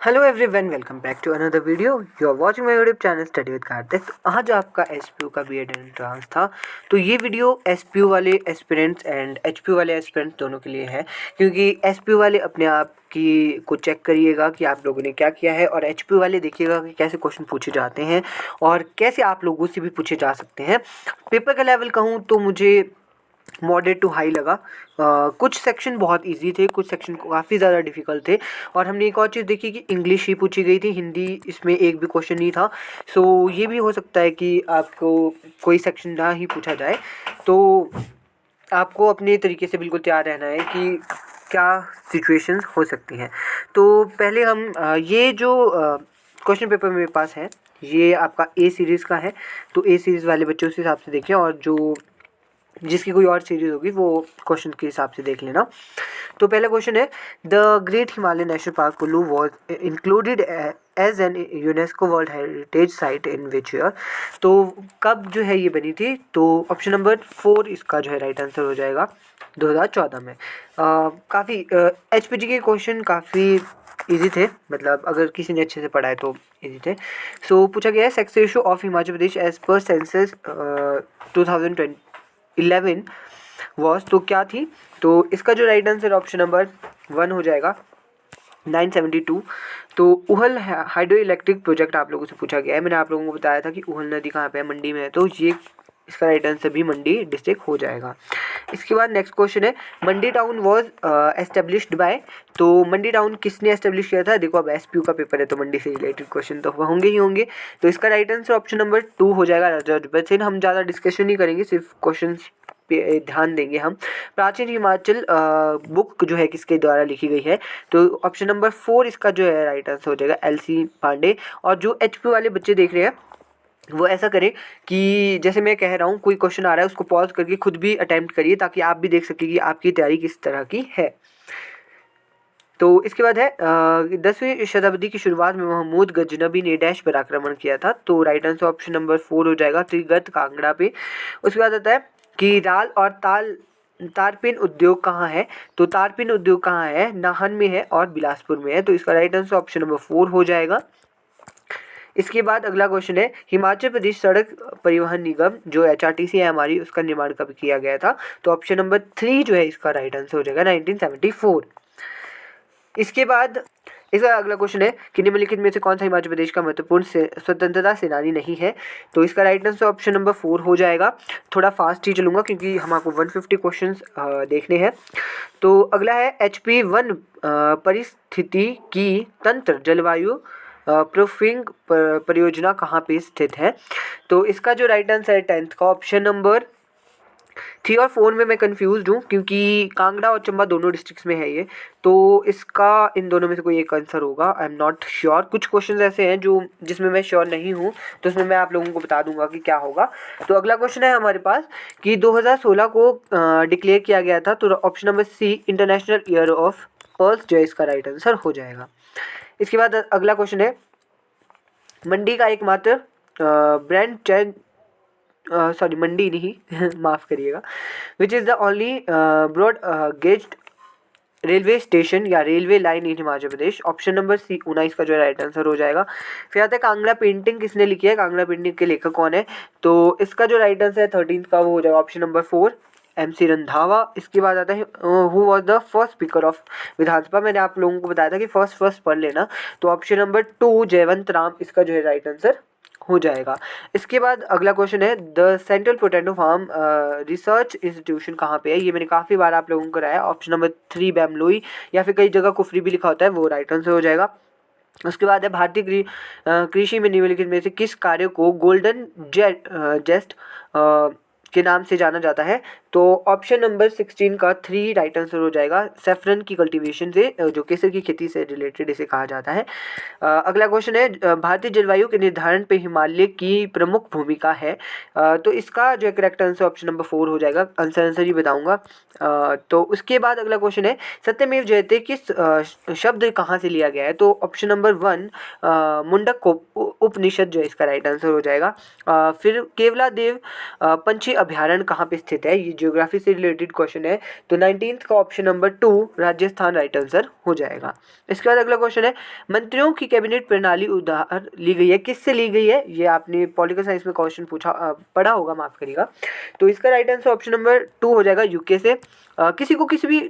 Hello everyone, welcome back to another video. You are watching my YouTube channel study with Kartik. तो आज आपका SPU का BEd entrance था। तो ये वीडियो एसपीयू वाले एस्पिरेंट्स एंड एचपीयू वाले एस्पिरेंट्स दोनों के लिए है, क्योंकि एसपीयू वाले अपने आप की को चेक करिएगा कि आप लोगों ने क्या किया है, और एचपीयू वाले देखिएगा कि कैसे क्वेश्चन पूछे जाते हैं और कैसे आप लोगों से भी पूछे जा सकते हैं। पेपर का लेवल कहूँ तो मुझे मॉडरेट टू हाई लगा। कुछ सेक्शन बहुत इजी थे, कुछ सेक्शन काफ़ी ज़्यादा डिफ़िकल्ट थे। और हमने एक और चीज़ देखी कि इंग्लिश ही पूछी गई थी, हिंदी इसमें एक भी क्वेश्चन नहीं था। सो ये भी हो सकता है कि आपको कोई सेक्शन ना ही पूछा जाए, तो आपको अपने तरीके से बिल्कुल तैयार रहना है कि क्या सिचुएशंस हो सकती हैं। तो पहले हम ये जो क्वेश्चन पेपर मेरे पास है, ये आपका ए सीरीज़ का है। तो ए सीरीज़ वाले बच्चे उस हिसाब से देखें, और जो जिसकी कोई और सीरीज़ होगी वो क्वेश्चन के हिसाब से देख लेना। तो पहला क्वेश्चन है, the great Himalaya national park Kullu was included as an UNESCO world heritage site in which year. तो कब जो है ये बनी थी? तो ऑप्शन नंबर 4 इसका जो है राइट आंसर हो जाएगा 2014 में। काफ़ी एचपीजी के क्वेश्चन काफ़ी इजी थे, मतलब अगर किसी ने अच्छे से पढ़ा है तो इजी थे। सो पूछा गया है, sex ratio of Himachal Pradesh as per census 2011 was, तो क्या थी? तो इसका जो राइट आंसर ऑप्शन नंबर 1 हो जाएगा 972। तो उहल हाइड्रो इलेक्ट्रिक प्रोजेक्ट आप लोगों से पूछा गया है। मैंने आप लोगों को बताया था कि उहल नदी कहाँ पे है, मंडी में है, तो ये इसका राइट आंसर भी मंडी डिस्ट्रिक्ट हो जाएगा। इसके बाद नेक्स्ट क्वेश्चन है, मंडी टाउन वॉज एस्टेब्लिश्ड बाय। तो मंडी टाउन किसने एस्टेब्लिश किया था? देखो, अब एसपीयू का पेपर है तो मंडी से रिलेटेड क्वेश्चन तो होंगे ही होंगे। तो इसका राइट आंसर ऑप्शन नंबर 2 हो जाएगा, राजा दुर्लभ सेन। हम ज़्यादा डिस्कशन नहीं करेंगे, सिर्फ क्वेश्चन पे ध्यान देंगे हम। प्राचीन हिमाचल बुक जो है किसके द्वारा लिखी गई है? तो ऑप्शन नंबर 4 इसका जो है राइट आंसर हो जाएगा एलसी पांडे। और जो एचपी वाले बच्चे देख रहे हैं वो ऐसा करें कि जैसे मैं कह रहा हूँ, कोई क्वेश्चन आ रहा है उसको पॉज करके खुद भी अटेम्प्ट करिए, ताकि आप भी देख सकें कि आपकी तैयारी किस तरह की है। तो इसके बाद है, 10वीं शताब्दी की शुरुआत में महमूद गजनबी ने डैश पर आक्रमण किया था। तो राइट आंसर ऑप्शन नंबर 4 हो जाएगा, त्रिगत कांगड़ा पे। उसके बाद आता है कि राल और तारपिन उद्योग कहाँ है? तो तारपिन उद्योग कहाँ है? नाहन में है और बिलासपुर में है। तो इसका राइट आंसर ऑप्शन नंबर 4 हो जाएगा। इसके बाद अगला क्वेश्चन है, हिमाचल प्रदेश सड़क परिवहन निगम जो एचआरटीसी है हमारी, उसका निर्माण कब किया गया था? तो ऑप्शन नंबर 3 जो है इसका राइट आंसर हो जाएगा 1974। इसके बाद इसका अगला क्वेश्चन है कि निम्नलिखित में से कौन सा हिमाचल प्रदेश का महत्वपूर्ण स्वतंत्रता सेनानी नहीं है? तो इसका राइट आंसर ऑप्शन नंबर 4 हो जाएगा। थोड़ा फास्ट ही चलूँगा क्योंकि हम आपको 150 क्वेश्चंस देखने हैं। तो अगला है, HP वन परिस्थिति की तंत्र जलवायु प्रूफिंग परियोजना कहाँ पे स्थित है? तो इसका जो राइट आंसर है 10th का ऑप्शन नंबर 3 और 4 में मैं कंफ्यूज हूँ, क्योंकि कांगड़ा और चंबा दोनों डिस्ट्रिक्ट्स में है ये। तो इसका इन दोनों में से कोई एक आंसर होगा, आई एम नॉट श्योर। कुछ क्वेश्चंस ऐसे हैं जो जिसमें मैं श्योर नहीं हूँ, तो उसमें मैं आप लोगों को बता दूंगा कि क्या होगा। तो अगला क्वेश्चन है हमारे पास कि 2016 को डिक्लेयर किया गया था। तो option number C, international year of earth जो है इसका राइट आंसर हो जाएगा। इसके बाद अगला क्वेश्चन है, मंडी का एकमात्र ब्रांड चैन, सॉरी मंडी नहीं माफ़ करिएगा, which is the only broad gauge railway station या railway line in Himachal Pradesh. Option number C 19 का जो है राइट आंसर हो जाएगा। फिर आता है, कांगड़ा पेंटिंग किसने लिखी है? कांगड़ा पेंटिंग के लेखक कौन है? तो इसका जो राइट आंसर है 13th का वो हो जाएगा ऑप्शन नंबर 4, MC रंधावा। इसके बाद आता है, who was the first speaker of Vidhan Sabha. मैंने आप लोगों को बताया था कि फर्स्ट पढ़ लेना। तो ऑप्शन नंबर 2 जयवंत राम इसका जो है राइट आंसर हो जाएगा। इसके बाद अगला क्वेश्चन है, the central potato farm research institution कहाँ पे है? ये मैंने काफ़ी बार आप लोगों को कराया। ऑप्शन नंबर 3 बैमलोई, या फिर कई जगह कुफरी भी लिखा होता है, वो राइट आंसर हो जाएगा। उसके बाद है, भारतीय कृषि में निम्नलिखित में से किस कार्य को गोल्डन जेस्ट के नाम से जाना जाता है? तो ऑप्शन नंबर 16 का 3 राइट आंसर हो जाएगा। सेफ्रन की कल्टीवेशन से, जो केसर की खेती से रिलेटेड इसे कहा जाता है। अगला क्वेश्चन है, भारतीय जलवायु के निर्धारण पे हिमालय की प्रमुख भूमिका है। तो इसका जो है करेक्ट आंसर ऑप्शन नंबर 4 हो जाएगा। आंसर ही बताऊंगा। तो उसके बाद अगला क्वेश्चन है, सत्यमेव जयते किस शब्द कहाँ से लिया गया है? तो ऑप्शन नंबर 1 मुंडक उपनिषद जो है इसका राइट आंसर हो जाएगा। फिर केवला देव पंछी अभ्यारण्य कहाँ पे स्थित है? ये ज्योग्राफी से रिलेटेड क्वेश्चन है, तो 19th का option number 2 Rajasthan right answer हो जाएगा। इसके बाद अगला क्वेश्चन है, मंत्रियों की कैबिनेट प्रणाली उधार ली गई है, किससे ली गई है? ये आपने पॉलिटिकल साइंस में क्वेश्चन पढ़ा होगा, माफ करिएगा। तो इसका राइट आंसर ऑप्शन नंबर 2 हो जाएगा, यूके से। किसी को किसी भी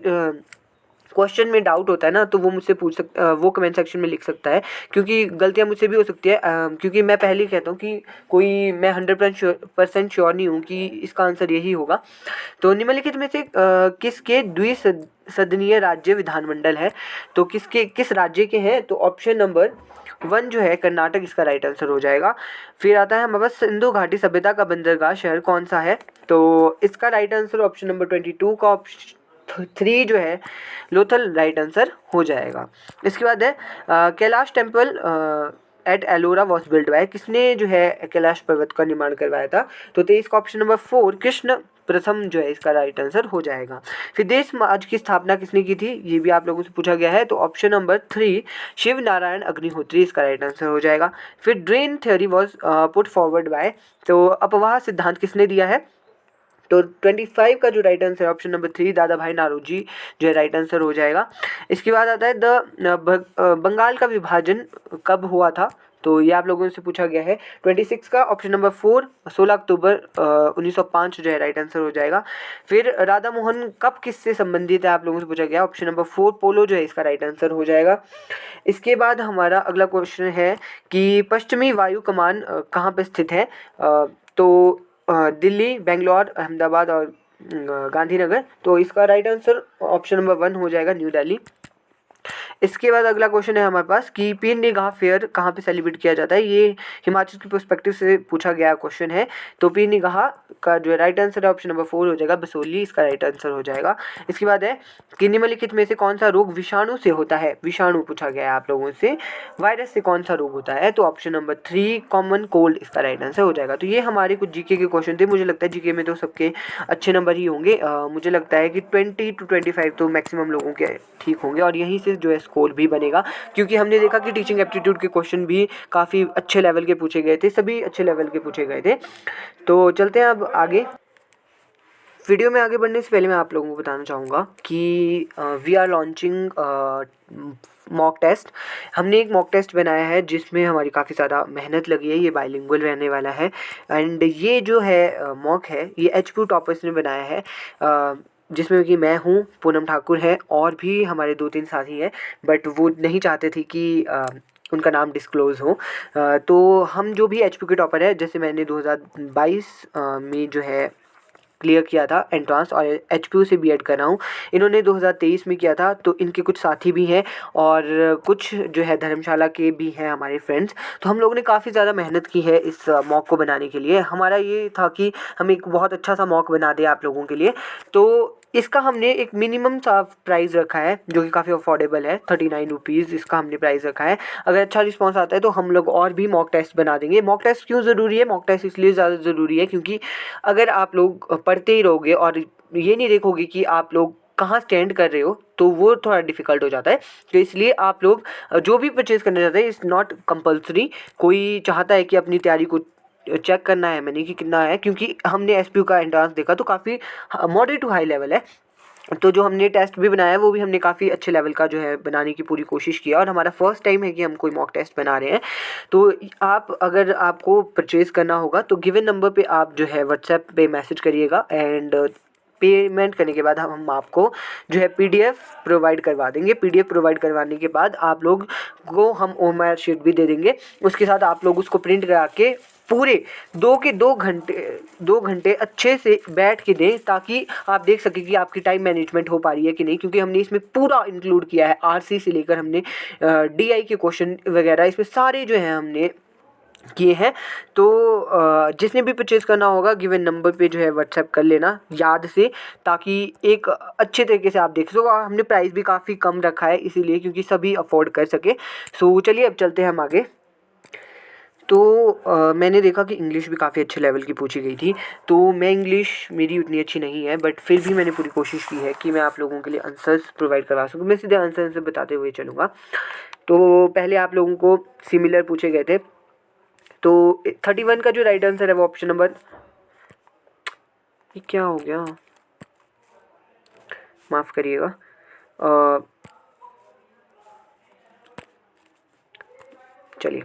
क्वेश्चन में डाउट होता है ना, तो वो मुझसे पूछ सकता, वो कमेंट सेक्शन में लिख सकता है, क्योंकि गलतियां मुझसे भी हो सकती है, क्योंकि मैं पहले ही कहता हूँ कि मैं 100% श्योर नहीं हूँ कि इसका आंसर यही होगा। तो निम्नलिखित में से किसके द्विसदनीय राज्य विधानमंडल है? तो किस राज्य के हैं? तो ऑप्शन नंबर 1 जो है कर्नाटक, इसका राइट आंसर हो जाएगा। फिर आता है हमारे पास, सिंधु घाटी सभ्यता का बंदरगाह शहर कौन सा है? तो इसका राइट आंसर ऑप्शन नंबर 22 का ऑप्शन 3 जो है लोथल राइट आंसर हो जाएगा। इसके बाद है Kailash temple at Ellora was build by, किसने जो है कैलाश पर्वत का निर्माण करवाया था? तो 23 का ऑप्शन नंबर 4 कृष्ण प्रथम जो है इसका राइट आंसर हो जाएगा। फिर देश समाज की स्थापना किसने की थी? ये भी आप लोगों से पूछा गया है, तो ऑप्शन नंबर 3 शिव नारायण अग्निहोत्री इसका राइट आंसर हो जाएगा। फिर drain theory was put forward bye, तो अपवाह सिद्धांत किसने दिया है? तो 25 का जो राइट आंसर है ऑप्शन नंबर 3 दादा भाई नारोजी जो है राइट आंसर हो जाएगा। इसके बाद आता है बंगाल का विभाजन कब हुआ था? तो ये आप लोगों से पूछा गया है। 26 का ऑप्शन नंबर 4 16 अक्टूबर 1905 जो है राइट आंसर हो जाएगा। फिर राधा मोहन कप किससे संबंधित है, आप लोगों से पूछा गया, ऑप्शन नंबर 4 पोलो जो है इसका राइट आंसर हो जाएगा। इसके बाद हमारा अगला क्वेश्चन है कि पश्चिमी वायु कमान कहाँ पर स्थित है? तो दिल्ली, बेंगलोर, अहमदाबाद और गांधीनगर। तो इसका राइट आंसर ऑप्शन नंबर 1 हो जाएगा, न्यू दिल्ली। इसके बाद अगला क्वेश्चन है हमारे पास कि पीर निगाह फेयर कहाँ पे सेलिब्रेट किया जाता है? ये हिमाचल की पर्सपेक्टिव से पूछा गया क्वेश्चन है। तो पीर निगाह का जो राइट आंसर है ऑप्शन नंबर 4 हो जाएगा, बसोली इसका राइट आंसर हो जाएगा। इसके बाद है कि निम्नलिखित में से कौन सा रोग विषाणु से होता है? विषाणु पूछा गया है आप लोगों से, वायरस से कौन सा रोग होता है? तो ऑप्शन नंबर 3 कॉमन कोल्ड इसका राइट आंसर हो जाएगा। तो ये हमारे कुछ जीके के क्वेश्चन थे। मुझे लगता है जीके में तो सबके अच्छे नंबर ही होंगे। मुझे लगता है कि 20 to 25 तो मैक्सिमम लोगों के ठीक होंगे, और यहीं से जो है स्कोर भी बनेगा, क्योंकि हमने देखा कि टीचिंग एप्टीट्यूड के क्वेश्चन भी काफ़ी अच्छे लेवल के पूछे गए थे, सभी अच्छे लेवल के पूछे गए थे। तो चलते हैं अब आगे। वीडियो में आगे बढ़ने से पहले मैं आप लोगों को बताना चाहूँगा कि we are launching mock test. हमने एक मॉक टेस्ट बनाया है जिसमें हमारी काफ़ी ज़्यादा मेहनत लगी है। ये बाइलिंगुअल रहने वाला है, एंड ये जो है मॉक है ये HP टॉपर्स ने बनाया है, जिसमें कि मैं हूँ, पूनम ठाकुर है, और भी हमारे 2-3 साथी हैं, बट वो नहीं चाहते थे कि उनका नाम डिस्क्लोज़ हो। तो हम जो भी HP के टॉपर है, जैसे मैंने 2022 में जो है क्लियर किया था एंट्रांस, और HPU से बीएड कर रहा हूँ। इन्होंने 2023 में किया था, तो इनके कुछ साथी भी हैं और कुछ जो है धर्मशाला के भी हैं हमारे फ्रेंड्स। तो हम लोगों ने काफ़ी ज़्यादा मेहनत की है इस मॉक को बनाने के लिए। हमारा ये था कि हम एक बहुत अच्छा सा मॉक बना दें आप लोगों के लिए। तो इसका हमने एक मिनिमम सा प्राइस रखा है जो कि काफ़ी अफोर्डेबल है, 39 रुपीज़ इसका हमने प्राइस रखा है। अगर अच्छा रिस्पांस आता है तो हम लोग और भी मॉक टेस्ट बना देंगे। मॉक टेस्ट क्यों ज़रूरी है? मॉक टेस्ट इसलिए ज़्यादा ज़रूरी है क्योंकि अगर आप लोग पढ़ते ही रहोगे और ये नहीं देखोगे कि आप लोग कहाँ स्टैंड कर रहे हो, तो वो थोड़ा डिफ़िकल्ट हो जाता है। तो इसलिए आप लोग जो भी परचेज़ करना चाहते हैं, इट्स नॉट कंपल्सरी। कोई चाहता है कि अपनी तैयारी को चेक करना है मैंने कि कितना है, क्योंकि हमने SPU का एंट्रांस देखा तो काफ़ी मॉडरेट टू हाई लेवल है। तो जो हमने टेस्ट भी बनाया है वो भी हमने काफ़ी अच्छे लेवल का जो है बनाने की पूरी कोशिश किया, और हमारा फर्स्ट टाइम है कि हम कोई मॉक टेस्ट बना रहे हैं। तो आप अगर आपको परचेज़ करना होगा तो गिवन नंबर पे आप जो है व्हाट्सएप पे मैसेज करिएगा, एंड पेमेंट करने के बाद हम आपको जो है PDF प्रोवाइड करवा देंगे। PDF प्रोवाइड करवाने के बाद आप लोग को हम OMR शीट भी दे देंगे। उसके साथ आप लोग उसको प्रिंट करा के पूरे 2 घंटे अच्छे से बैठ के दें, ताकि आप देख सकें कि आपकी टाइम मैनेजमेंट हो पा रही है कि नहीं, क्योंकि हमने इसमें पूरा इंक्लूड किया है। RC से लेकर हमने DI के क्वेश्चन वगैरह इसमें सारे जो हैं हमने किए हैं। तो जिसने भी परचेज़ करना होगा गिवन नंबर पे जो है व्हाट्सएप कर लेना याद से, ताकि एक अच्छे तरीके से आप देख सको। और हमने प्राइस भी काफ़ी कम रखा है इसीलिए, क्योंकि सभी अफोर्ड कर सके। सो चलिए अब चलते हैं हम आगे। तो मैंने देखा कि इंग्लिश भी काफ़ी अच्छे लेवल की पूछी गई थी। तो मैं इंग्लिश मेरी उतनी अच्छी नहीं है, बट फिर भी मैंने पूरी कोशिश की है कि मैं आप लोगों के लिए आंसर्स प्रोवाइड करवा सकूँ। मैं सीधे आंसर बताते हुए चलूँगा। तो पहले आप लोगों को सिमिलर पूछे गए थे। तो 31 का जो राइट आंसर है वो ऑप्शन नंबर, ये क्या हो गया, माफ़ करिएगा, चलिए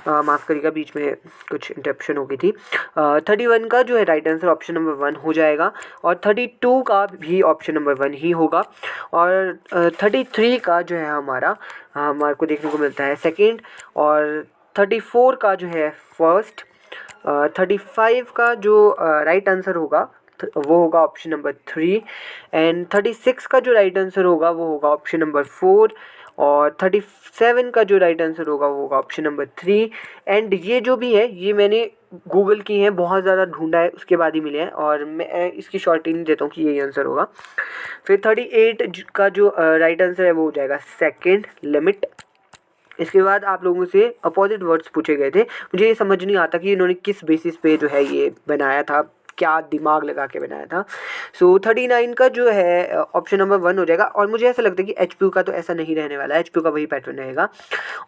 माफ़ करिएगा, बीच में कुछ इंटरप्शन हो गई थी। 31 का जो है राइट आंसर ऑप्शन नंबर 1 हो जाएगा, और 32 का भी ऑप्शन नंबर 1 ही होगा, और 33 का जो है हमारे को देखने को मिलता है सेकंड, और 34 का जो है फर्स्ट, 35 का जो राइट आंसर होगा वो होगा ऑप्शन नंबर 3, एंड 36 का जो राइट आंसर होगा वो होगा ऑप्शन नंबर 4, और 37 का जो राइट आंसर होगा वो होगा ऑप्शन नंबर 3। एंड ये जो भी है ये मैंने गूगल की है, बहुत ज़्यादा ढूंढा है, उसके बाद ही मिले हैं, और मैं इसकी शॉर्टिंग देता हूँ कि यही आंसर होगा। फिर 38 का जो राइट आंसर है वो हो जाएगा सेकंड, लिमिट। इसके बाद आप लोगों से अपोजिट वर्ड्स पूछे गए थे, मुझे ये समझ नहीं आता कि इन्होंने किस बेसिस पे जो है ये बनाया था, क्या दिमाग लगा के बनाया था। सो 39 का जो है ऑप्शन नंबर 1 हो जाएगा, और मुझे ऐसा लगता है कि एचपीयू का तो ऐसा नहीं रहने वाला है, एचपीयू का वही पैटर्न रहेगा,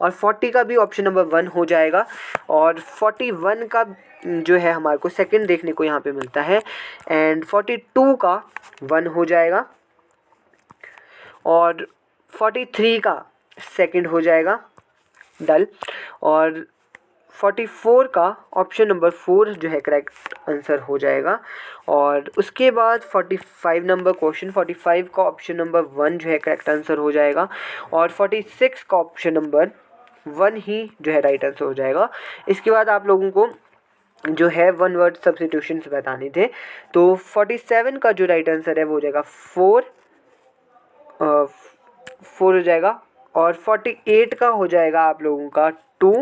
और 40 का भी ऑप्शन नंबर 1 हो जाएगा, और 41 का जो है हमारे को सेकंड देखने को यहाँ पे मिलता है, एंड 42 का 1 हो जाएगा, और 43 का सेकंड हो जाएगा, डल, और 44 का ऑप्शन नंबर 4 जो है करेक्ट आंसर हो जाएगा, और उसके बाद 45 नंबर क्वेश्चन, 45 का ऑप्शन नंबर 1 जो है करेक्ट आंसर हो जाएगा, और 46 का ऑप्शन नंबर 1 ही जो है राइट आंसर हो जाएगा। इसके बाद आप लोगों को जो है वन वर्ड सब्स्टिट्यूशंस बताने थे, तो 47 का जो राइट आंसर है वो हो जाएगा 4 हो जाएगा, और 48 का हो जाएगा आप लोगों का 2,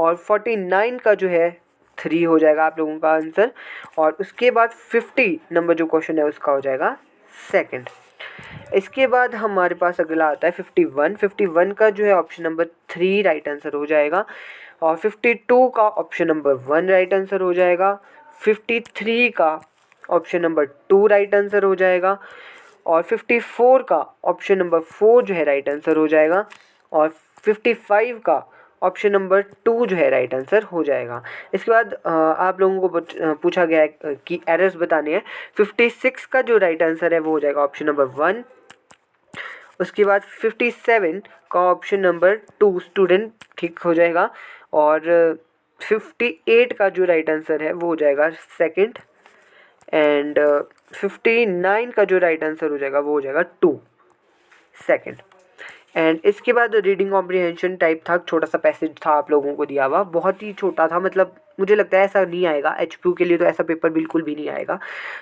और 49 का जो है 3 हो जाएगा आप लोगों का आंसर, और उसके बाद 50 नंबर जो क्वेश्चन है उसका हो जाएगा सेकंड। इसके बाद हमारे पास अगला आता है 51 का जो है ऑप्शन नंबर 3 राइट आंसर हो जाएगा, और 52 का ऑप्शन नंबर 1 राइट आंसर हो जाएगा, 53 का ऑप्शन नंबर 2 राइट आंसर हो जाएगा, और 54 का ऑप्शन नंबर 4 जो है राइट आंसर हो जाएगा, और 55 का ऑप्शन नंबर 2 जो है राइट आंसर हो जाएगा। इसके बाद आप लोगों को पूछा गया है कि एरर्स बताने हैं। 56 का जो राइट आंसर है वो हो जाएगा ऑप्शन नंबर 1। उसके बाद 57 का ऑप्शन नंबर 2 स्टूडेंट ठीक हो जाएगा, और 58 का जो राइट आंसर है वो हो जाएगा सेकंड, एंड 59 का जो राइट आंसर हो जाएगा वो हो जाएगा 2 सेकंड। एंड इसके बाद रीडिंग कॉम्प्रिहेंशन टाइप था, छोटा सा पैसेज था आप लोगों को दिया हुआ, बहुत ही छोटा था, मतलब मुझे लगता है ऐसा नहीं आएगा एचपीयू के लिए, तो ऐसा पेपर बिल्कुल भी नहीं आएगा।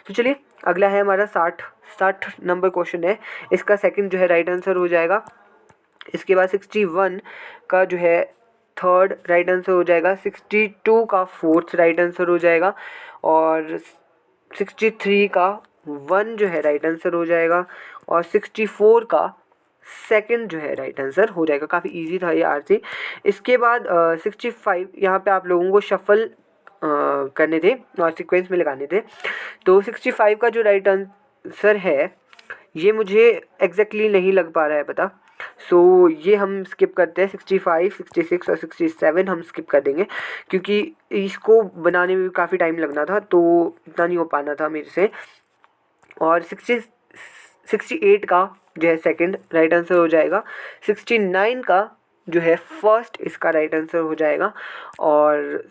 तो चलिए अगला है हमारा 60 नंबर क्वेश्चन है, इसका सेकंड जो है राइट आंसर हो जाएगा। इसके बाद 61 का जो है थर्ड राइट आंसर हो जाएगा, 62 का फोर्थ राइट आंसर हो जाएगा, और 63 का 1 जो है राइट आंसर हो जाएगा, और 64 का सेकंड जो है राइट आंसर हो जाएगा। काफ़ी इजी था ये आरसी। इसके बाद 65 यहाँ पे आप लोगों को शफल करने थे और सीक्वेंस में लगाने थे। तो 65 का जो राइट आंसर है ये मुझे एग्जैक्टली नहीं लग पा रहा है पता, सो ये हम स्किप करते हैं। 65, 66 और 67 हम स्किप कर देंगे, क्योंकि इसको बनाने में भी काफ़ी टाइम लगना था, तो इतना नहीं हो पाना था मेरे से। और 68 का जो है सेकंड राइट आंसर हो जाएगा, 69 का जो है फर्स्ट इसका राइट आंसर हो जाएगा, और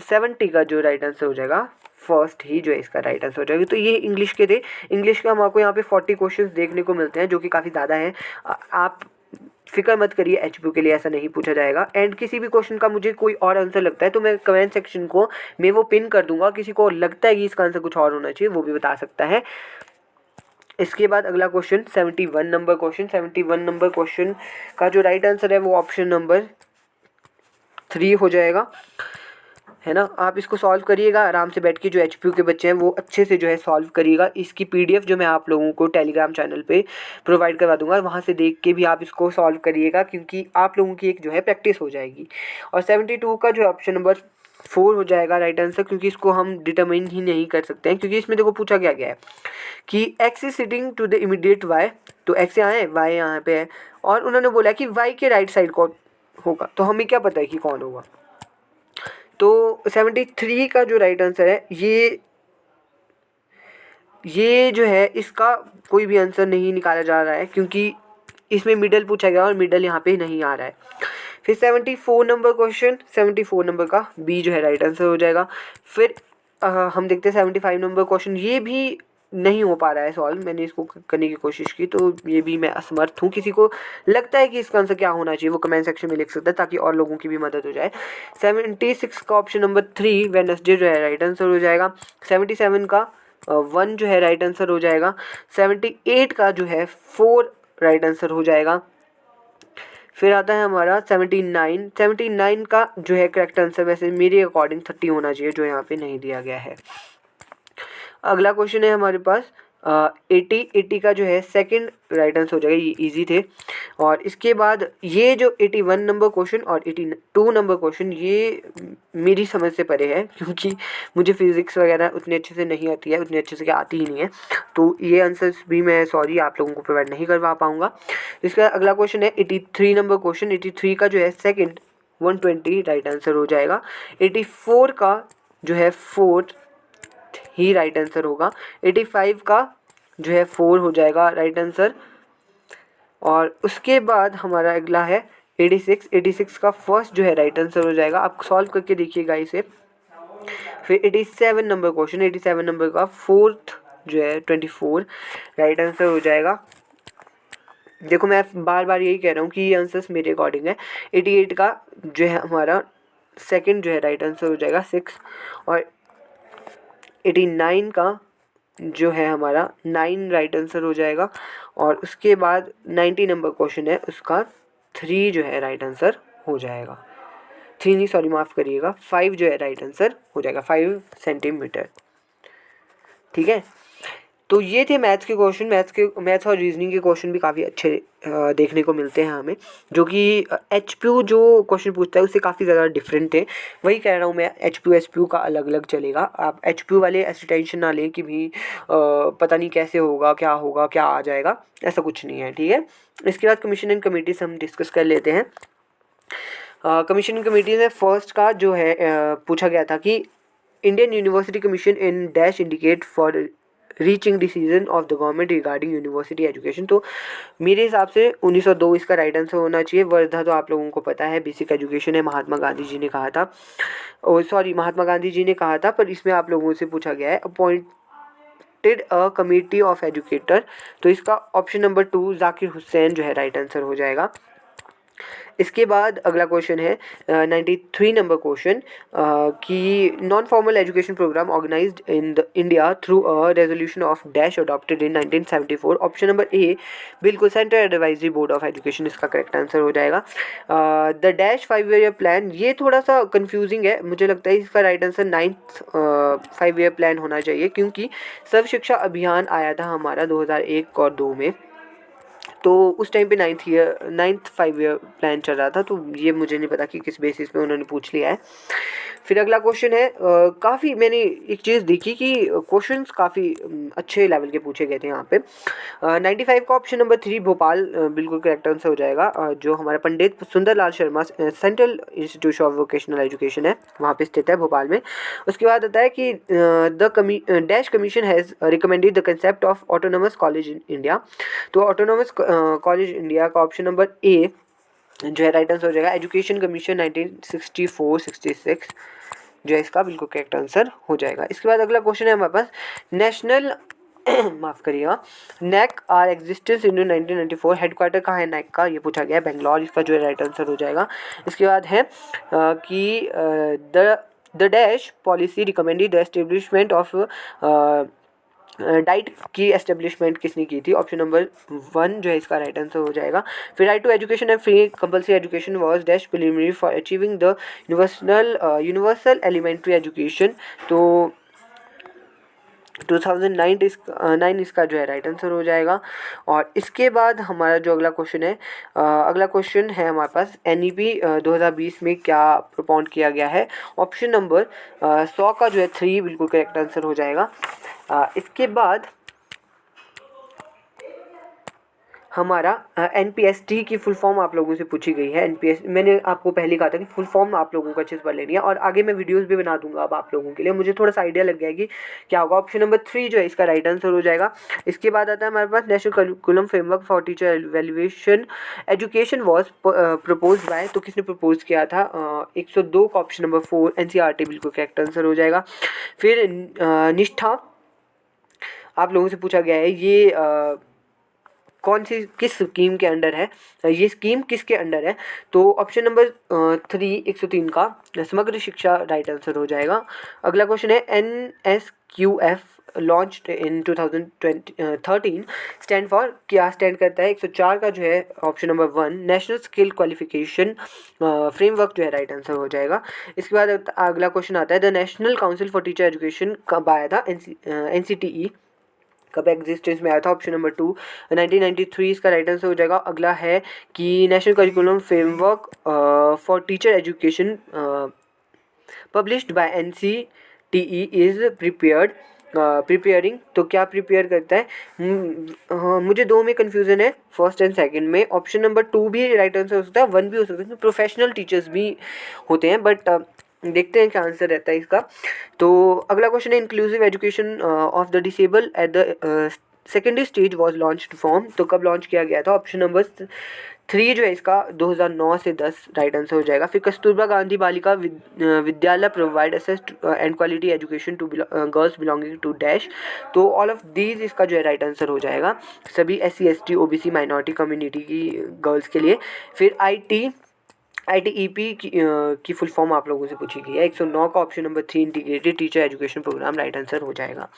70 का जो राइट आंसर हो जाएगा फर्स्ट ही जो है इसका राइट आंसर हो जाएगा। तो ये इंग्लिश के थे। इंग्लिश के हम आपको यहाँ पे 40 क्वेश्चंस देखने को मिलते हैं, जो कि काफ़ी ज़्यादा हैं। आप फिक्र मत करिए, एचपीयू के लिए ऐसा नहीं पूछा जाएगा। एंड किसी भी क्वेश्चन का मुझे कोई और आंसर लगता है तो मैं कमेंट सेक्शन को मैं वो पिन कर दूंगा, किसी को लगता है कि इसका आंसर कुछ और होना चाहिए वो भी बता सकता है। इसके बाद अगला question 71 number question. 71 number question का जो राइट आंसर है वो ऑप्शन नंबर 3 हो जाएगा, है ना। आप इसको सॉल्व करिएगा आराम से बैठ के, जो एचपीयू के बच्चे हैं वो अच्छे से जो है सॉल्व करिएगा। इसकी पीडीएफ जो मैं आप लोगों को टेलीग्राम चैनल पे प्रोवाइड करवा दूंगा, वहाँ से देख के भी आप इसको सॉल्व करिएगा, क्योंकि आप लोगों की एक जो है प्रैक्टिस हो जाएगी। और 72 का जो ऑप्शन नंबर 4 हो जाएगा राइट आंसर, क्योंकि इसको हम डिटरमिन ही नहीं कर सकते हैं, क्योंकि इसमें देखो पूछा गया है कि X is sitting to the immediate Y, तो एक्स यहाँ है, वाई यहाँ पे है, और उन्होंने बोला कि वाई के राइट साइड कौन होगा, तो हमें क्या पता है कि कौन होगा। तो 73 का जो राइट आंसर है ये ये जो है इसका कोई भी आंसर नहीं निकाला जा रहा है क्योंकि इसमें मिडल पूछा गया और मिडल यहाँ पे नहीं आ रहा है। फिर 74 नंबर क्वेश्चन, 74 नंबर का बी जो है राइट आंसर हो जाएगा। फिर हम देखते हैं 75 नंबर क्वेश्चन, ये भी नहीं हो पा रहा है सॉल्व, मैंने इसको करने की कोशिश की तो ये भी मैं असमर्थ हूँ। किसी को लगता है कि इसका आंसर क्या होना चाहिए वो कमेंट सेक्शन में लिख सकता है ताकि और लोगों की भी मदद हो जाए। 76 का ऑप्शन नंबर 3 वेडनेसडे जो है राइट आंसर हो जाएगा। 77 का 1 जो है राइट आंसर हो जाएगा। 78 का जो है 4 राइट आंसर हो जाएगा। फिर आता है हमारा 79 का जो है करेक्ट आंसर वैसे मेरे अकॉर्डिंग 30 होना चाहिए, जो यहाँ पे नहीं दिया गया है। अगला क्वेश्चन है हमारे पास 80 का जो है सेकंड राइट आंसर हो जाएगा, ये इजी थे। और इसके बाद ये जो 81 नंबर क्वेश्चन और 82 नंबर क्वेश्चन ये मेरी समझ से परे है क्योंकि मुझे फिजिक्स वगैरह उतने अच्छे से नहीं आती है, उतने अच्छे से आती ही नहीं है, तो ये आंसर्स भी मैं सॉरी आप लोगों को प्रोवाइड नहीं करवा पाऊँगा। इसका अगला क्वेश्चन है 83 नंबर क्वेश्चन। 83 का जो है सेकेंड 120 राइट आंसर हो जाएगा। 84 का जो है 4 ही राइट आंसर होगा। 85 का जो है 4 हो जाएगा राइट आंसर। और उसके बाद हमारा अगला है 86 का फर्स्ट जो है राइट आंसर हो जाएगा। आप सॉल्व करके देखिएगा इसे। फिर 87 नंबर क्वेश्चन, 87 नंबर का फोर्थ जो है 24 राइट आंसर हो जाएगा। देखो मैं बार बार यही कह रहा हूँ कि ये आंसर्स मेरे अकॉर्डिंग है। 88 का जो है हमारा सेकंड जो है राइट आंसर हो जाएगा 6। और 89 का जो है हमारा 9 राइट आंसर हो जाएगा। और उसके बाद 90 नंबर क्वेश्चन है उसका 3 जो है राइट आंसर हो जाएगा। 3 नहीं सॉरी माफ़ करिएगा 5 जो है राइट आंसर हो जाएगा, 5 सेंटीमीटर। ठीक है, तो ये थे मैथ्स के क्वेश्चन। मैथ्स और रीजनिंग के क्वेश्चन भी काफ़ी अच्छे देखने को मिलते हैं हमें, जो कि एचपीयू जो क्वेश्चन पूछता है उससे काफ़ी ज़्यादा डिफरेंट थे। वही कह रहा हूँ मैं, एचपीयू एसपीयू का अलग अलग चलेगा। आप एचपीयू वाले ऐसे टेंशन ना लें कि भी पता नहीं कैसे होगा क्या आ जाएगा, ऐसा कुछ नहीं है। ठीक है, इसके बाद कमीशन एंड कमेटीज हम डिस्कस कर लेते हैं। कमीशन एंड कमेटीज में फर्स्ट का जो है पूछा गया था कि Indian university commission in dash indicate for reaching decision of the government regarding university education. तो मेरे हिसाब से 1902 इसका राइट आंसर होना चाहिए। वर्धा तो आप लोगों को पता है बेसिक एजुकेशन है, महात्मा गांधी जी ने कहा था, महात्मा गांधी जी ने कहा था, पर इसमें आप लोगों से पूछा गया है appointed a committee of educator. तो इसका ऑप्शन नंबर 2 जाकिर हुसैन जो है राइट आंसर हो जाएगा। इसके बाद अगला क्वेश्चन है 93 नंबर क्वेश्चन कि non formal education programme organised in the India through a resolution of dash adopted in 1974। Option number A बिल्कुल central advisory board of education इसका करेक्ट आंसर हो जाएगा। द डैश 5 ईयर प्लान ये थोड़ा सा confusing है, मुझे लगता है इसका right answer 9th 5 year plan होना चाहिए क्योंकि सर्व शिक्षा अभियान आया था हमारा 2001 और 2 में, तो उस टाइम पे 9th 5 ईयर प्लान चल रहा था, तो ये मुझे नहीं पता कि किस बेसिस पे उन्होंने पूछ लिया है। फिर अगला क्वेश्चन है काफ़ी मैंने एक चीज़ देखी कि क्वेश्चंस काफ़ी अच्छे लेवल के पूछे गए थे यहाँ पे। 95 का ऑप्शन नंबर 3 भोपाल बिल्कुल करेक्ट आंसर हो जाएगा। जो हमारा Pandit Sundarlal Sharma central institute of vocational education है वहाँ पे स्थित है भोपाल में। उसके बाद आता है कि the dash commission has recommended the concept of autonomous college in India. तो ऑटोनोमस कॉलेज इंडिया का ऑप्शन नंबर ए जो है राइट आंसर हो जाएगा। एजुकेशन कमीशन 1964-66 जो है इसका बिल्कुल करेक्ट आंसर हो जाएगा। इसके बाद अगला क्वेश्चन है हमारे पास नेशनल माफ़ करिएगा NAAC are existence in 1994 headquarter कहाँ है नैक का, ये पूछा गया है बेंगलोर, इसका जो है राइट आंसर हो जाएगा। इसके बाद है कि the dash policy recommended the establishment of diet की एस्टेब्लिशमेंट किसने की थी। ऑप्शन नंबर 1 जो है इसका राइट आंसर हो जाएगा। फिर right to education and free compulsory education was dash preliminary for achieving the universal elementary education. तो 2009 इसका जो है राइट आंसर हो जाएगा। और इसके बाद हमारा जो अगला क्वेश्चन है अगला क्वेश्चन है हमारे पास NEP 2020 में क्या प्रपोंड किया गया है। ऑप्शन नंबर 100 का जो है 3 बिल्कुल करेक्ट आंसर हो जाएगा। इसके बाद हमारा NPST की फुल फॉर्म आप लोगों से पूछी गई है। NPS मैंने आपको पहले कहा था कि फुल फॉर्म आप लोगों को अच्छे से पढ़ लेनी है, और आगे मैं वीडियोस भी बना दूंगा अब आप लोगों के लिए, मुझे थोड़ा सा आइडिया लग गया कि क्या होगा। ऑप्शन नंबर 3 जो है इसका राइट आंसर हो जाएगा। इसके बाद आता है हमारे पास national curriculum framework for teacher evaluation education was propose by, तो किसने प्रपोज किया था? 102 का ऑप्शन नंबर 4 NCERT बिल्कुल करेक्ट आंसर हो जाएगा। फिर निष्ठा आप लोगों से पूछा गया है, ये कौन सी किस स्कीम के अंडर है, ये स्कीम किसके अंडर है? तो ऑप्शन नंबर 3 103 का समग्र शिक्षा राइट आंसर हो जाएगा। अगला क्वेश्चन है NSQF launched in 2013 stand for, क्या स्टैंड करता है? 104 का जो है option number 1 national skill qualification framework जो है राइट आंसर हो जाएगा। इसके बाद अगला क्वेश्चन आता है the national council for teacher education कब आया था? NCTE कब एग्जिस्टेंस में आया था? ऑप्शन नंबर 2 1993 इसका राइट आंसर हो जाएगा। अगला है कि national curriculum framework for teacher education published by NCTE is preparing, तो क्या प्रिपेयर करता है? हाँ, मुझे दो में कन्फ्यूज़न है, फर्स्ट एंड सेकंड में। ऑप्शन नंबर 2 भी राइट आंसर हो सकता है, 1 भी हो सकता है, प्रोफेशनल टीचर्स भी होते हैं, बट देखते हैं क्या आंसर रहता है इसका। तो अगला क्वेश्चन है inclusive education of the disable at the secondary stage was launch form, तो कब लॉन्च किया गया था? ऑप्शन नंबर 3 जो है इसका 2009 से 10 राइट आंसर हो जाएगा। फिर Kasturba Gandhi Balika Vidyalaya provide access and quality education to girls belonging to dash, तो ऑल ऑफ दीज इसका जो है राइट आंसर हो जाएगा, सभी SC ST OBC minority community की गर्ल्स के लिए। फिर ITEP की फुल फॉर्म आप लोगों से पूछी गई है। 109 का option number 3 integrated teacher education program right answer हो जाएगा।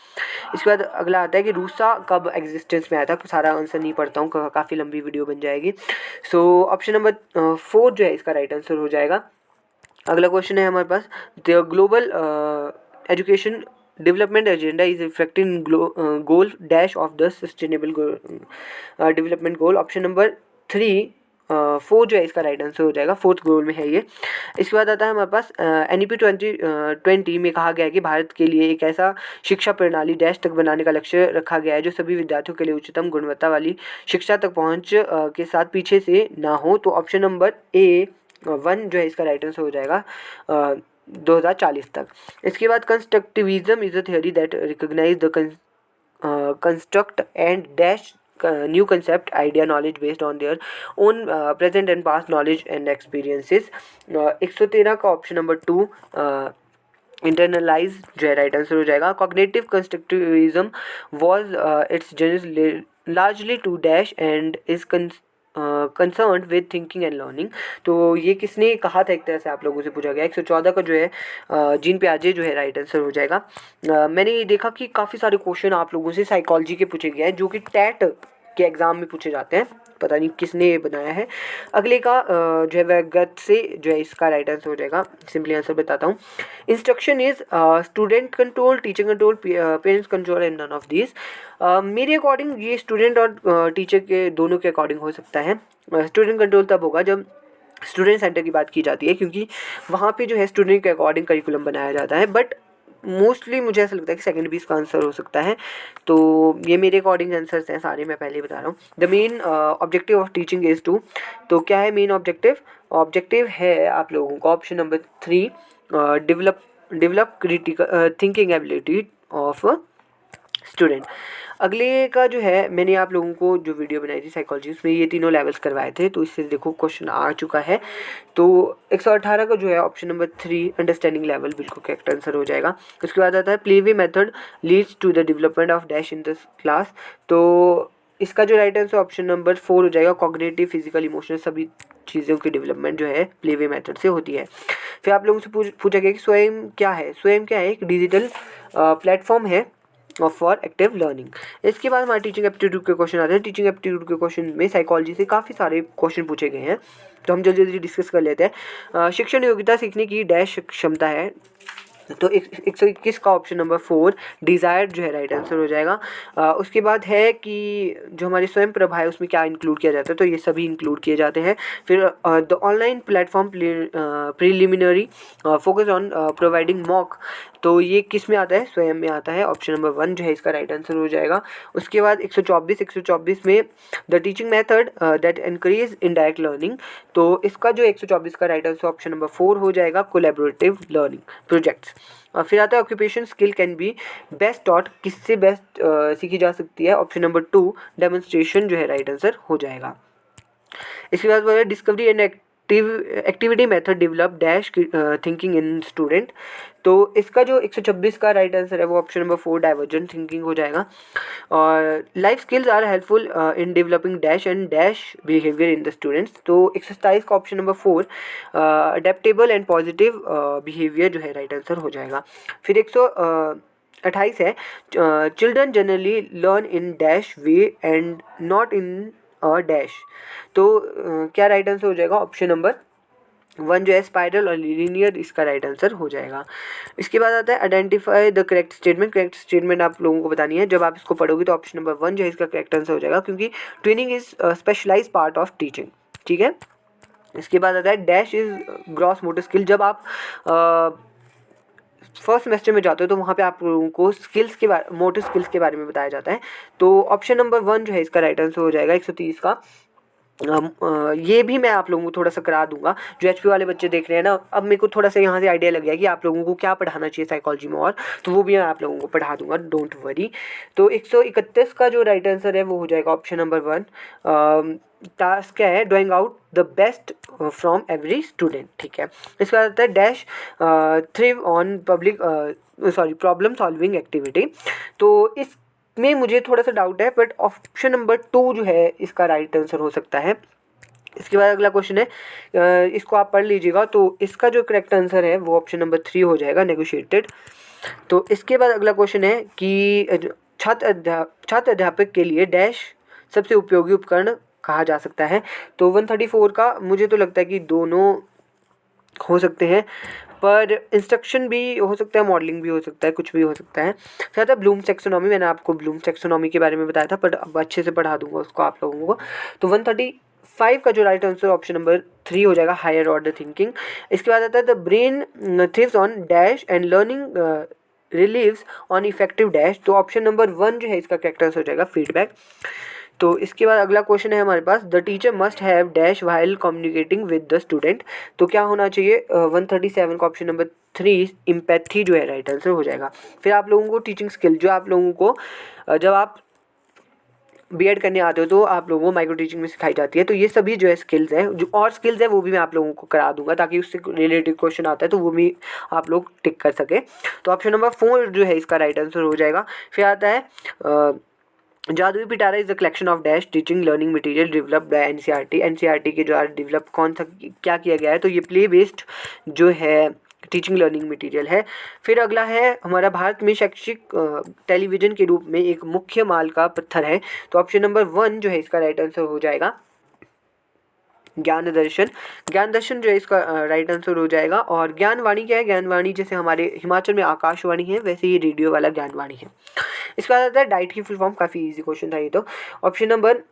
इसके बाद अगला आता है कि रूसा कब एग्जिस्टेंस में आया था। सारा आंसर नहीं पढ़ता हूँ, काफ़ी लंबी वीडियो बन जाएगी। सो ऑप्शन नंबर 4 जो है इसका राइट आंसर हो जाएगा। अगला क्वेश्चन है हमारे पास the global education development agenda is reflecting goal dash of the sustainable development goal, option number 4 जो है इसका राइट आंसर हो जाएगा, 4th गोल में है ये। इसके बाद आता है हमारे पास NEP 2020 में कहा गया है कि भारत के लिए एक ऐसा शिक्षा प्रणाली डैश तक बनाने का लक्ष्य रखा गया है जो सभी विद्यार्थियों के लिए उच्चतम गुणवत्ता वाली शिक्षा तक पहुंच के साथ पीछे से ना हो, तो ऑप्शन नंबर A1 जो है इसका राइट आंसर हो जाएगा 2040 तक। इसके बाद constructivism is a theory that recognize the construct and dash new concept idea knowledge based on their own present and past knowledge and experiences। 113 का ऑप्शन नंबर 2 इंटरनलाइज जो है राइट आंसर हो जाएगा। Cognitive constructivism was its general largely to dash and is concerned with thinking and learning, तो ये किसने कहा था? एक तरह से आप लोगों से पूछा गया। 114 का जो है जीन पियाजे जो है राइट आंसर हो जाएगा। मैंने ये देखा कि काफ़ी सारे क्वेश्चन आप लोगों से साइकोलॉजी के पूछे गए हैं जो कि टैट के एग्ज़ाम में पूछे जाते हैं, पता नहीं किसने ये बनाया है। अगले का जो है वह गत से जो है इसका राइट आंसर हो जाएगा। सिंपली आंसर बताता हूँ, instruction is student control, teacher control, parents control and none of this. मेरे अकॉर्डिंग ये स्टूडेंट और टीचर के दोनों के अकॉर्डिंग हो सकता है। स्टूडेंट कंट्रोल तब होगा जब स्टूडेंट सेंटर की बात की जाती है, क्योंकि वहाँ पे जो है स्टूडेंट के अकॉर्डिंग करिकुलम बनाया जाता है, बट मोस्टली मुझे ऐसा लगता है कि सेकंड भी इसका आंसर हो सकता है। तो ये मेरे अकॉर्डिंग आंसर्स हैं सारे, मैं पहले ही बता रहा हूँ। The main objective of teaching is to, तो क्या है मेन ऑब्जेक्टिव? ऑब्जेक्टिव है आप लोगों का option number 3 develop critical thinking ability of student. अगले का जो है मैंने आप लोगों को जो वीडियो बनाई थी साइकोलॉजी, उसमें ये तीनों लेवल्स करवाए थे, तो इससे देखो क्वेश्चन आ चुका है। तो 118 का जो है ऑप्शन नंबर 3 अंडरस्टैंडिंग लेवल बिल्कुल करेक्ट आंसर हो जाएगा। उसके बाद आता है play way method leads to the development of dash in the class, तो इसका जो राइट आंसर ऑप्शन नंबर 4 हो जाएगा। कॉग्निटिव, फिजिकल, इमोशनल सभी चीज़ों की डेवलपमेंट जो है प्लेवे मेथड से होती है। फिर आप लोगों से पूछा गया कि स्वयं क्या है? स्वयं क्या है? एक डिजिटल प्लेटफॉर्म है फॉर एक्टिव लर्निंग। इसके बाद हमारे टीचिंग एप्टीट्यूड के क्वेश्चन आते हैं। टीचिंग एप्टीट्यूड के क्वेश्चन में साइकोलॉजी से काफ़ी सारे क्वेश्चन पूछे गए हैं, तो हम जल्दी जल्दी डिस्कस कर लेते हैं। शिक्षण योग्यता सीखने की डैश क्षमता है, तो 121 का ऑप्शन नंबर 4 डिज़ायर्ड जो है राइट आंसर हो जाएगा। उसके बाद है कि जो हमारी स्वयं प्रभा है उसमें क्या इंक्लूड किया जाता है, तो ये सभी इंक्लूड किए जाते हैं। फिर the online platform preliminary focus on providing mock, तो ये किस में आता है, स्वयं में आता है। ऑप्शन नंबर 1 जो है इसका राइट आंसर हो जाएगा। उसके बाद 124 में the teaching method that encourage indirect learning, तो इसका जो 124 का राइट आंसर ऑप्शन नंबर 4 हो जाएगा, कोलैबोरेटिव लर्निंग प्रोजेक्ट्स। फिर आता है occupation skill can be best taught, किससे बेस्ट सीखी जा सकती है, ऑप्शन नंबर 2 डेमोन्स्ट्रेशन जो है राइट आंसर हो जाएगा। इसके बाद बोला discovery and activity method develop dash thinking in student, तो इसका जो 126 का राइट आंसर है वो ऑप्शन नंबर 4 डाइवर्जेंट थिंकिंग हो जाएगा। और life skills are helpful in developing dash and dash behaviour in the students, तो 127 का option number 4 adaptable and positive behaviour जो है राइट आंसर हो जाएगा। फिर 128 है children generally learn in dash way and not in dash, तो क्या राइट आंसर हो जाएगा, ऑप्शन नंबर 1 जो है स्पाइरल और लीनियर इसका राइट आंसर हो जाएगा। इसके बाद आता है identify the correct statement, correct statement आप लोगों को बतानी है। जब आप इसको पढ़ोगे तो ऑप्शन नंबर 1 जो है इसका करेक्ट आंसर हो जाएगा, क्योंकि training is specialize part of teaching, ठीक है। इसके बाद आता है dash is gross motor skill, जब आप फर्स्ट सेमेस्टर में जाते हो तो वहाँ पे आप लोगों को स्किल्स के बारे मोटर स्किल्स के बारे में बताया जाता है, तो ऑप्शन नंबर 1 जो है इसका राइट आंसर हो जाएगा 130 का। ये भी मैं आप लोगों को थोड़ा सा करा दूंगा, जो एचपी वाले बच्चे देख रहे हैं ना, अब मेरे को थोड़ा सा यहाँ से आइडिया लग गया कि आप लोगों को क्या पढ़ाना चाहिए साइकोलॉजी में, और तो वो भी मैं आप लोगों को पढ़ा दूंगा, डोंट वरी। तो 131 का जो राइट आंसर है वो हो जाएगा ऑप्शन नंबर 1। टास्क क्या है, drawing out the best from every student, ठीक है। इसके बाद आता है dash thrive on problem solving activity, तो इस में मुझे थोड़ा सा डाउट है, बट ऑप्शन नंबर 2 जो है इसका राइट आंसर हो सकता है। इसके बाद अगला क्वेश्चन है, इसको आप पढ़ लीजिएगा, तो इसका जो करेक्ट आंसर है वो ऑप्शन नंबर 3 हो जाएगा, नेगोशिएटेड। तो इसके बाद अगला क्वेश्चन है कि छात्र अध्यापक के लिए डैश सबसे उपयोगी उपकरण कहा जा सकता है, तो 134 का मुझे तो लगता है कि दोनों हो सकते हैं, पर इंस्ट्रक्शन भी हो सकता है, मॉडलिंग भी हो सकता है, कुछ भी हो सकता है। फिर आता है ब्लूम टैक्सोनॉमी, मैंने आपको ब्लूम टैक्सोनॉमी के बारे में बताया था, पर अब अच्छे से पढ़ा दूंगा उसको आप लोगों को। तो 135 का जो राइट आंसर ऑप्शन नंबर 3 हो जाएगा, हायर ऑर्डर थिंकिंग। इसके बाद आता है the brain thrives on dash and learning relieves on effective dash, तो ऑप्शन नंबर 1 जो है इसका करेक्ट आंसर हो जाएगा, फीडबैक। तो इसके बाद अगला क्वेश्चन है हमारे पास, the teacher must have dash while communicating with the student, तो क्या होना चाहिए, 137 का ऑप्शन नंबर 3 एम्पैथी जो है राइट आंसर हो जाएगा। फिर आप लोगों को टीचिंग स्किल, जो आप लोगों को जब आप बीएड करने आते हो तो आप लोगों को माइक्रो टीचिंग में सिखाई जाती है, तो ये सभी जो है स्किल्स हैं, जो और स्किल्स है वो भी मैं आप लोगों को करा दूंगा, ताकि उससे रिलेटेड क्वेश्चन आता है तो वो भी आप लोग टिक कर सके। तो ऑप्शन नंबर 4 जो है इसका राइट आंसर हो जाएगा। फिर आता है जादुई पिटारा is the collection of dash teaching learning material developed by NCERT के द्वारा डेवलप कौन सा क्या किया गया है, तो ये प्ले बेस्ड जो है टीचिंग लर्निंग मटेरियल है। फिर अगला है हमारा भारत में शैक्षिक टेलीविज़न के रूप में एक मुख्य माल का पत्थर है, तो ऑप्शन नंबर 1 जो है इसका राइट आंसर हो जाएगा, ज्ञान दर्शन जो है इसका राइट आंसर हो जाएगा। और ज्ञानवाणी क्या है, ज्ञानवाणी जैसे हमारे हिमाचल में आकाशवाणी है वैसे ही रेडियो वाला ज्ञानवाणी है। इसके बाद आता है डाइट की फुल फॉर्म, काफ़ी इजी क्वेश्चन था ये, तो ऑप्शन नंबर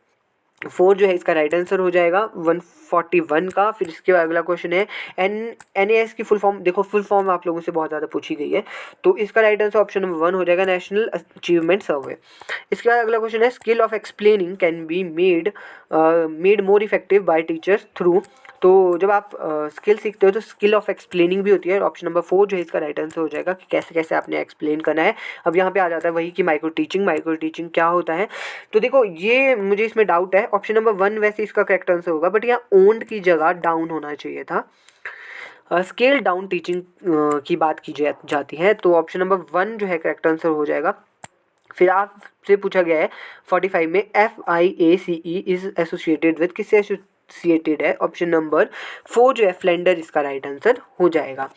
4 जो है इसका राइट आंसर हो जाएगा 141 का। फिर इसके बाद अगला क्वेश्चन है NAS की फुल फॉर्म, देखो फुल फॉर्म आप लोगों से बहुत ज़्यादा पूछी गई है, तो इसका राइट आंसर ऑप्शन नंबर 1 हो जाएगा, नेशनल अचीवमेंट सर्वे। इसके बाद अगला क्वेश्चन है skill of explaining can be made more effective bye teachers through, तो जब आप स्किल सीखते हो तो स्किल ऑफ एक्सप्लेनिंग भी होती है, ऑप्शन नंबर 4 जो है इसका राइट आंसर हो जाएगा कि कैसे कैसे आपने एक्सप्लेन करना है। अब यहाँ पे आ जाता है वही कि माइक्रो टीचिंग क्या होता है, तो देखो ये मुझे इसमें डाउट है, ऑप्शन नंबर 1 वैसे इसका करेक्ट आंसर होगा, बट यहाँ ओन्ड की जगह डाउन होना चाहिए था, स्केल डाउन टीचिंग की बात की जाती है, तो ऑप्शन नंबर 1 जो है करेक्ट आंसर हो जाएगा। फिर आपसे पूछा गया है 45 में FIACE इज एसोसिएटेड विद, किससे एसोसिएटेड है, ऑप्शन नंबर 4 जो है फ्लेंडर इसका राइट आंसर हो जाएगा।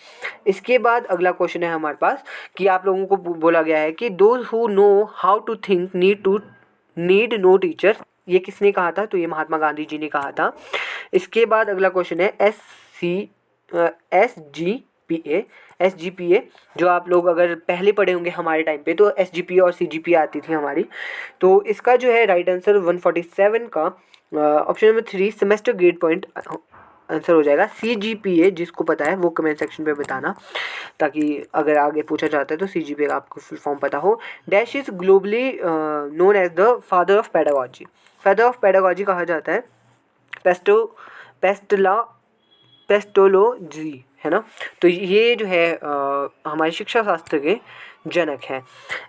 इसके बाद अगला क्वेश्चन है हमारे पास कि आप लोगों को बोला गया है कि those who know how to think need no teacher, ये किसने कहा था, तो ये महात्मा गांधी जी ने कहा था। इसके बाद अगला क्वेश्चन है SGP SGPA जो आप लोग अगर पहले पढ़े होंगे हमारे टाइम पे, तो SGPA और CGPA आती थी हमारी। तो इसका जो है राइट आंसर 147 का option number 3 semester grade point answer हो जाएगा। CGPA जिसको पता है वो कमेंट सेक्शन पे बताना, ताकि अगर आगे पूछा जाता है तो CGPA का आपको फुल फॉर्म पता हो। Dash is globally known as the father of pedagogy. Father of pedagogy कहा जाता है पेस्टोलॉजी, है ना। तो ये जो है हमारे शिक्षा शास्त्र के जनक हैं।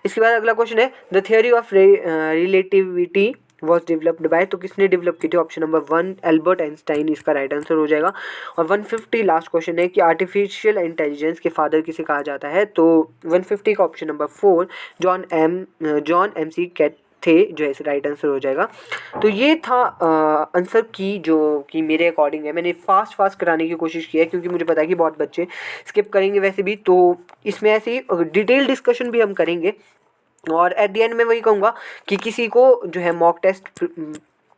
इसके बाद अगला क्वेश्चन है the theory of relativity was developed by. तो किसने डेवलप की थी? ऑप्शन नंबर 1 एल्बर्ट आइंस्टाइन इसका राइट आंसर हो जाएगा। और 150 लास्ट क्वेश्चन है कि आर्टिफिशियल इंटेलिजेंस के फादर किसे कहा जाता है? तो 150 का ऑप्शन नंबर 4 जॉन MC कैट थे, जो है राइट आंसर हो जाएगा। तो ये था आंसर की जो कि मेरे अकॉर्डिंग है। मैंने फास्ट कराने की कोशिश की है क्योंकि मुझे पता है कि बहुत बच्चे स्किप करेंगे वैसे भी, तो इसमें ऐसे ही डिटेल डिस्कशन भी हम करेंगे। और एट द एंड में वही कहूँगा कि किसी को जो है मॉक टेस्ट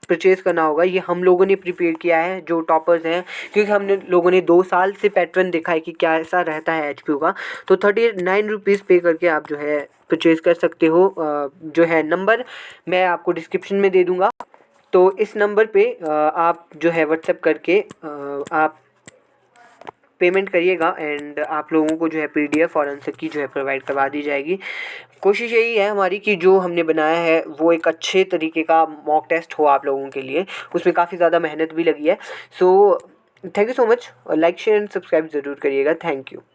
परचेज़ करना होगा, ये हम लोगों ने प्रिपेयर किया है जो टॉपर्स हैं, क्योंकि हमने लोगों ने 2 साल से पैटर्न देखा है कि क्या ऐसा रहता है HQ का। तो 39 रुपीज़ पे करके आप जो है परचेज़ कर सकते हो। जो है नंबर मैं आपको डिस्क्रिप्शन में दे दूँगा, तो इस नंबर पे आप जो है व्हाट्सएप करके आप पेमेंट करिएगा एंड आप लोगों को जो है PDF और आंसर की जो है प्रोवाइड करवा दी जाएगी। कोशिश यही है हमारी कि जो हमने बनाया है वो एक अच्छे तरीके का मॉक टेस्ट हो आप लोगों के लिए। उसमें काफ़ी ज़्यादा मेहनत भी लगी है। So thank you so much. Like share and subscribe ज़रूर करिएगा। Thank you.